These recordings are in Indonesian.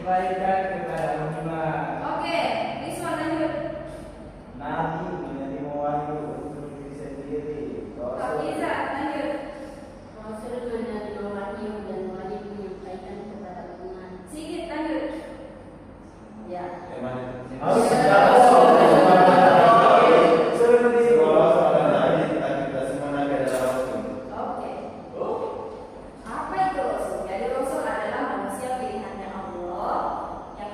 kebaikan kepada umat. Oke, Rizwan lanjut. Nabi menjadi wahyu untuk diri sendiri. Hafiza lanjut. Rasul menerima wahyu dan wajib menyampaikan kepada umat. Sigit lanjut. Ya. Harus Oke. Apa itu Rasul? Jadi Rasul adalah manusia pilihannya Allah yang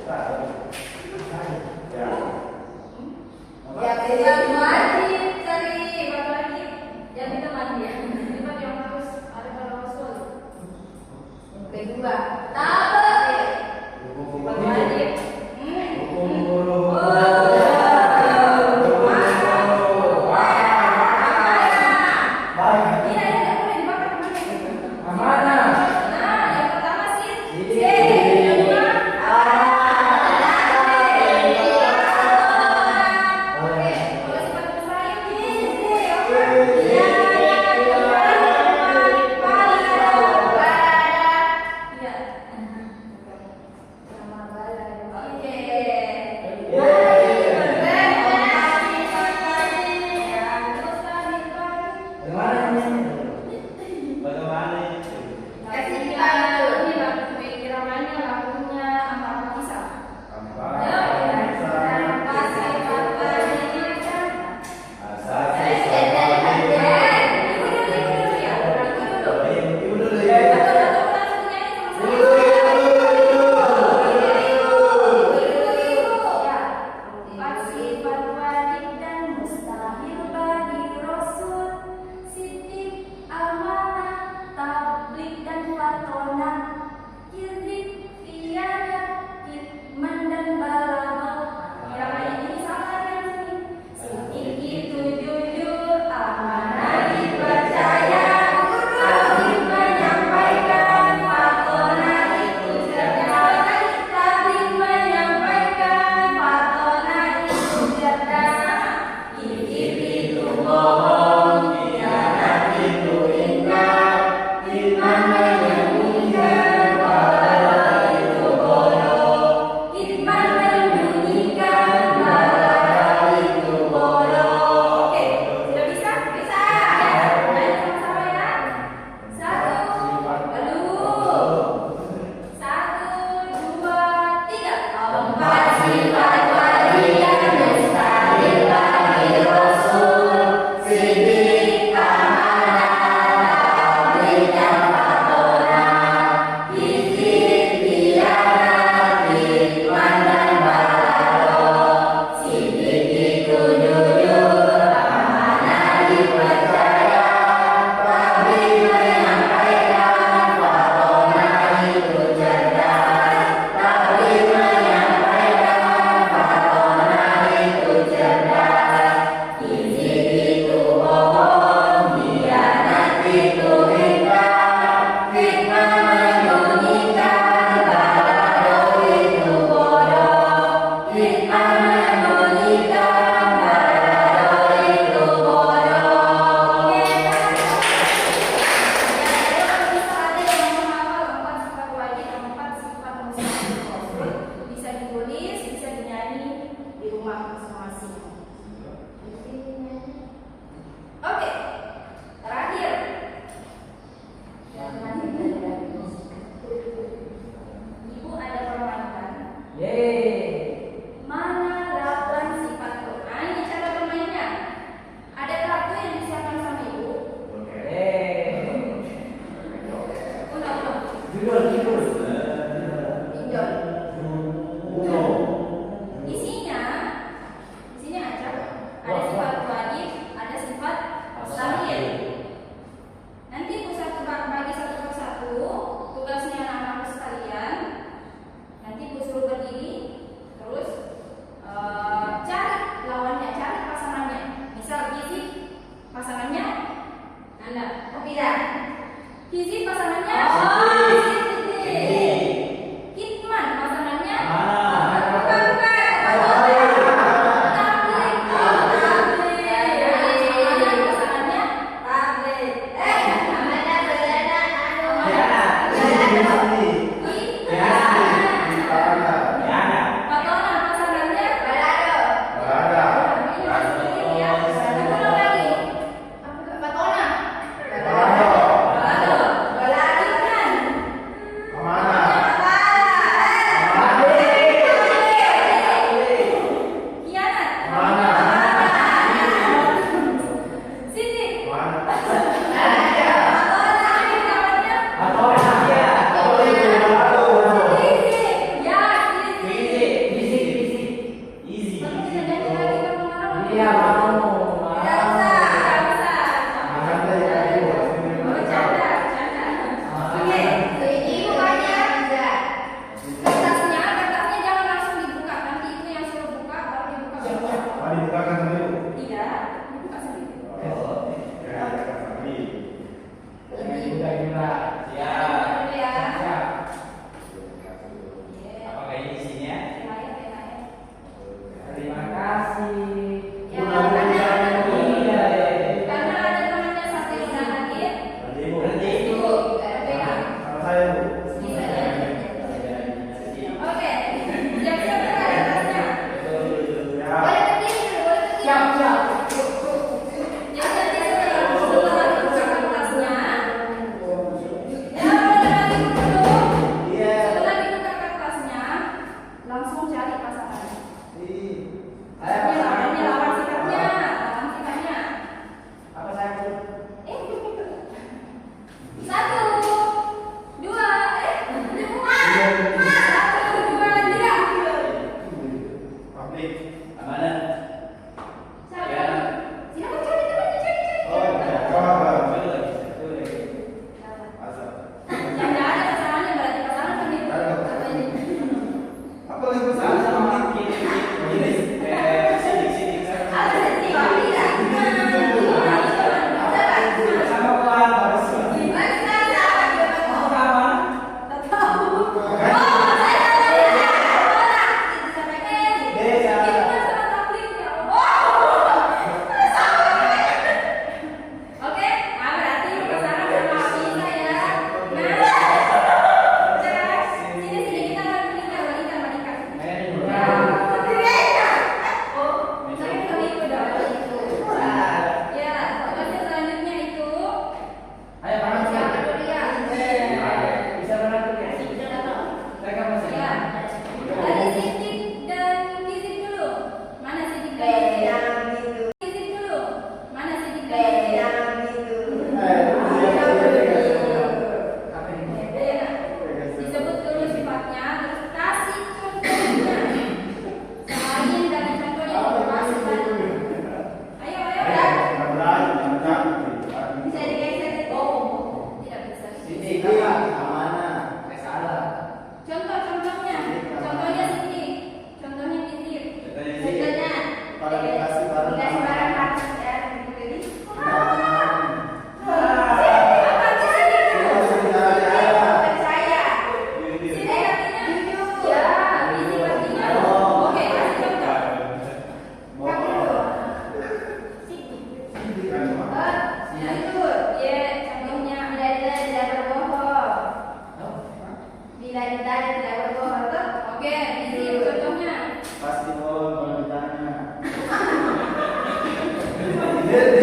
Ya. Ya, yang wajib cari batu lagi. Yang itu mandi ya. Cepat yang harus ada pada Rasul. Yang kedua, tabe. Batu wajib.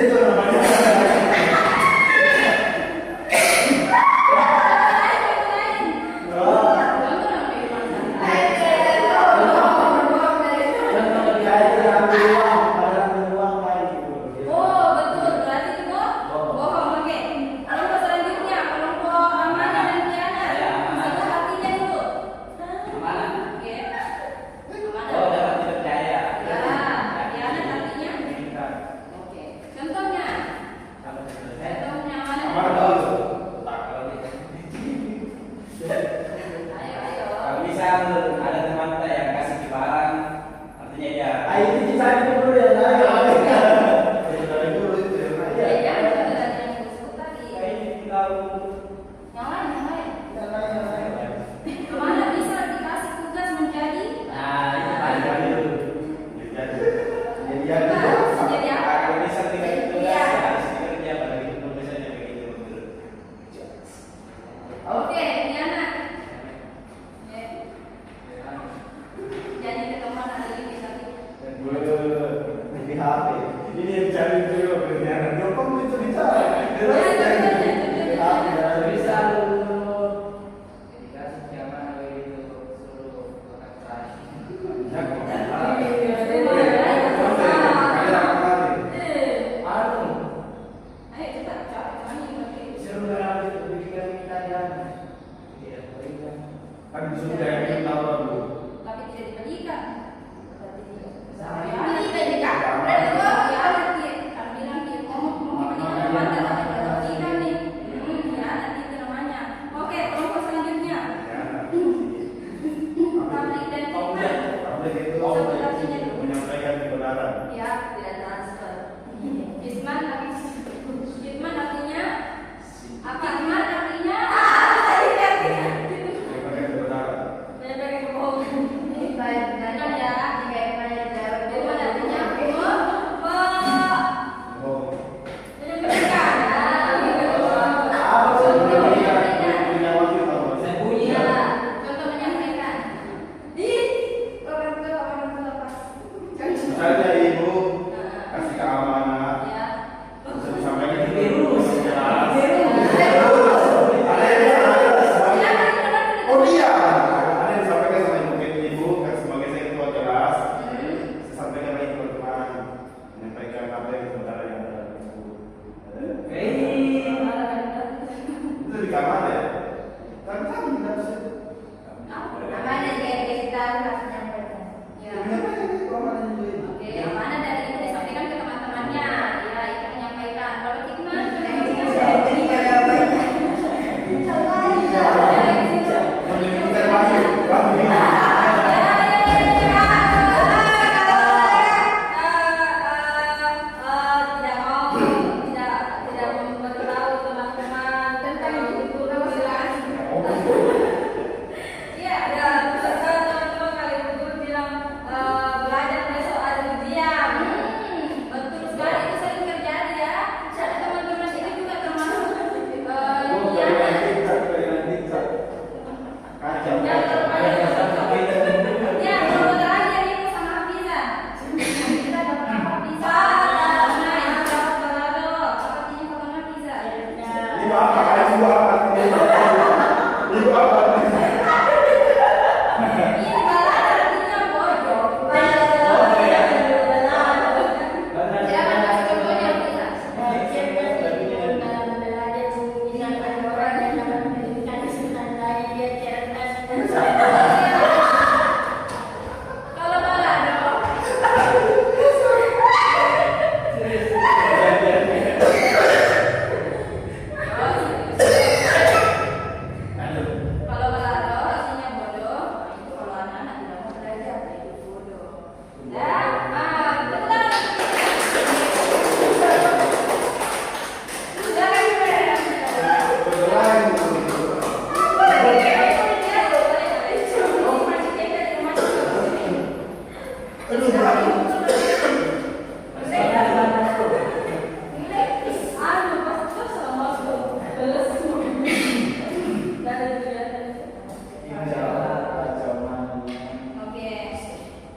itu namanya.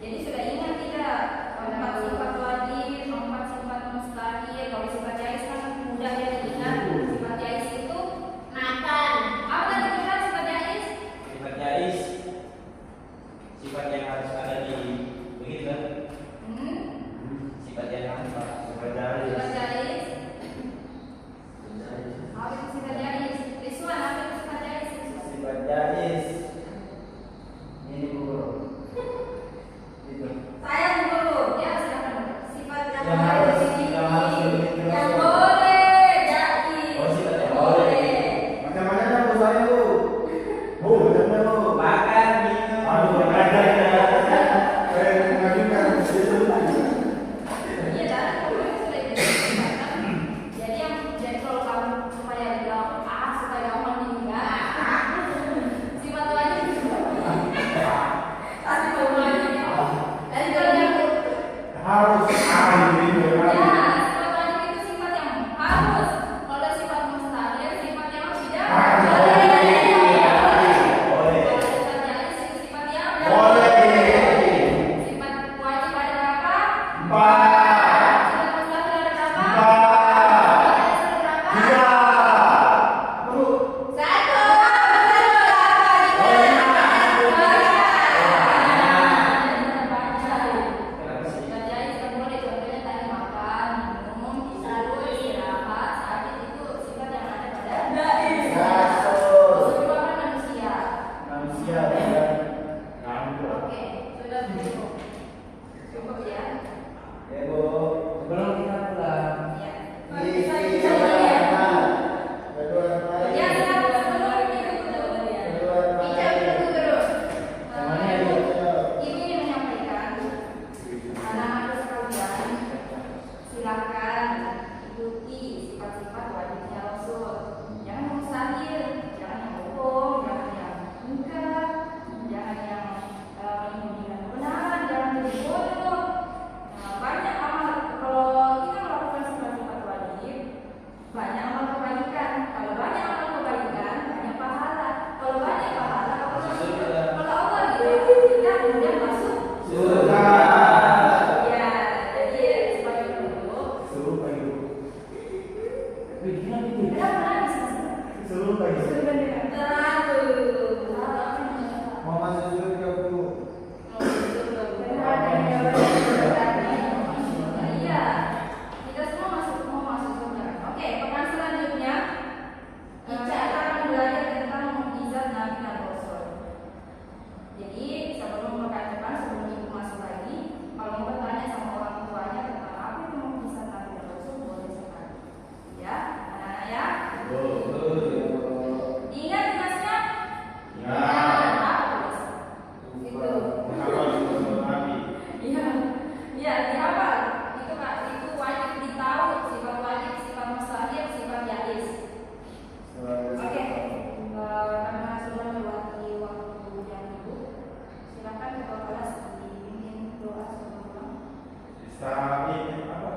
Jadi sudah ingat tidak? Empat sifat wajib, empat sifat mustahil. Kalau yang harus ada di begitu kan? Sifat yang apa? Sifat dari. Sifat garis. Apa itu sifat garis? Rizwan, apa itu sifat garis? Sifat garis. Ini guru. Itu. Saya dulu, ya silakan. Sifat Yang harus begitu. yang boleh jadi. Oh, sifat yang boleh. Macam-macam bu saya bu. Bu, macam-macam bu. Makan, minum. Aduh, ada ya. Saya mengajukan Iya, dan kalau sudah identifikasi. Jadi kalau kamu supaya bilang supaya kamu meninggal. Sifat wajib. Pasti kamu wajib. Dan kalau yang harus ahli ini. ya, sifat wajib itu sifat yang harus. Kalau sifat mustahil, sifat yang tidak boleh. Boleh. Kalau sifat jalis itu sifat yang Boleh. Sifat wajib ada berapa? Empat. Sifat mustahil ada berapa? Empat. Ada berapa? Tiga. Bu. Satu. Kenapa sih? Sifat jalis tidak boleh. Contohnya tadi makan, minum, tidur, istirahat, sakit itu sifat yang ada pada Satu. semua manusia. Manusia dan Ngambek. Oke, sudah cukup. Cukup ya. ya bu. Sebelum kita pulang. Ya. Kedua Ya, yang lain. silakan sebelum itu dulu ya. Bicara dulu terus. Namanya ibu. Ibu ingin menyampaikan anak-anak sekalian, silakan ikuti sifat-sifat wajibnya Rasul. Jangan yang mustahil, jangan yang bohong, jangan yang munkar, jangan yang menyembunyikan kebenaran, jangan jadi bodoh. Banyak amal kalau kita melakukan sifat-sifat wajib, banyak amal kebaikan. Kalau banyak amal kebaikan, banyak pahala. Kalau banyak pahala, kalau Allah gitu, kita kemudian masuk Sudah. ya. Jadi sebagai dulu, Suruh pagi bu. kenapa nangis? Suruh pagi. Terlalu. Mau masuk surga bu. Iya, kita semua mau masuk surga. Oke, pekan selanjutnya kita akan belajar tentang mukjizat Nabi dan Rasul. Jadi sebelum pekan depan, sebelum ibu masuk lagi, kalau mau bertanya sama orang tuanya tentang apa itu mukjizat Nabi dan Rasul, boleh sekali. Ya, anak-anak ya. Ingat tugasnya? Ya. Apa tugas? Itu. Menghafal surat Nabi. Iya, iya dihafal. Itu Kak, itu wajib ditahu sifat wajib, sifat mustahil, sifat jaiz. Oke, karena sudah melewati waktu yang ibu, silakan ketua kelas dipimpin doa sebelum pulang. Bisa ini apa?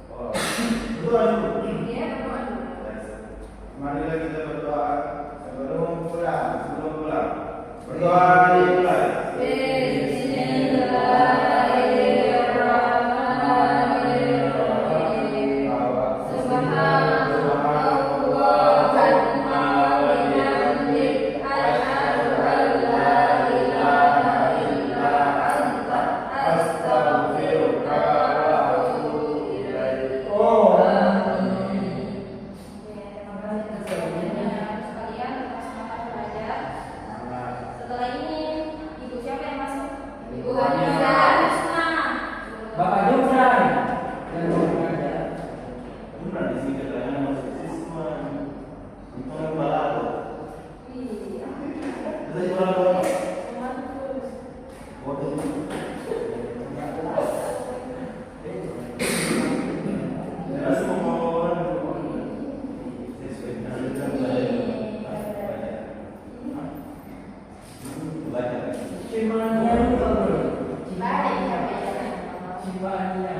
Oh, berdoa dulu. Iya, berdoa dulu. Marilah kita berdoa sebelum pulang. Berdoa dimulai. Setelah ini, ibu siapa yang masuk? Ibu Hanifa. Hanifa. Bapak Jufran. Dan mau mengajar. Benar di sini katanya masuk siswa. Untuk balado. Iya. Kita balado. Bagus. Bodoh. Ya semua orang sesuai dengan yang Baca. Cimanya itu. Baik, sampai. Cimanya.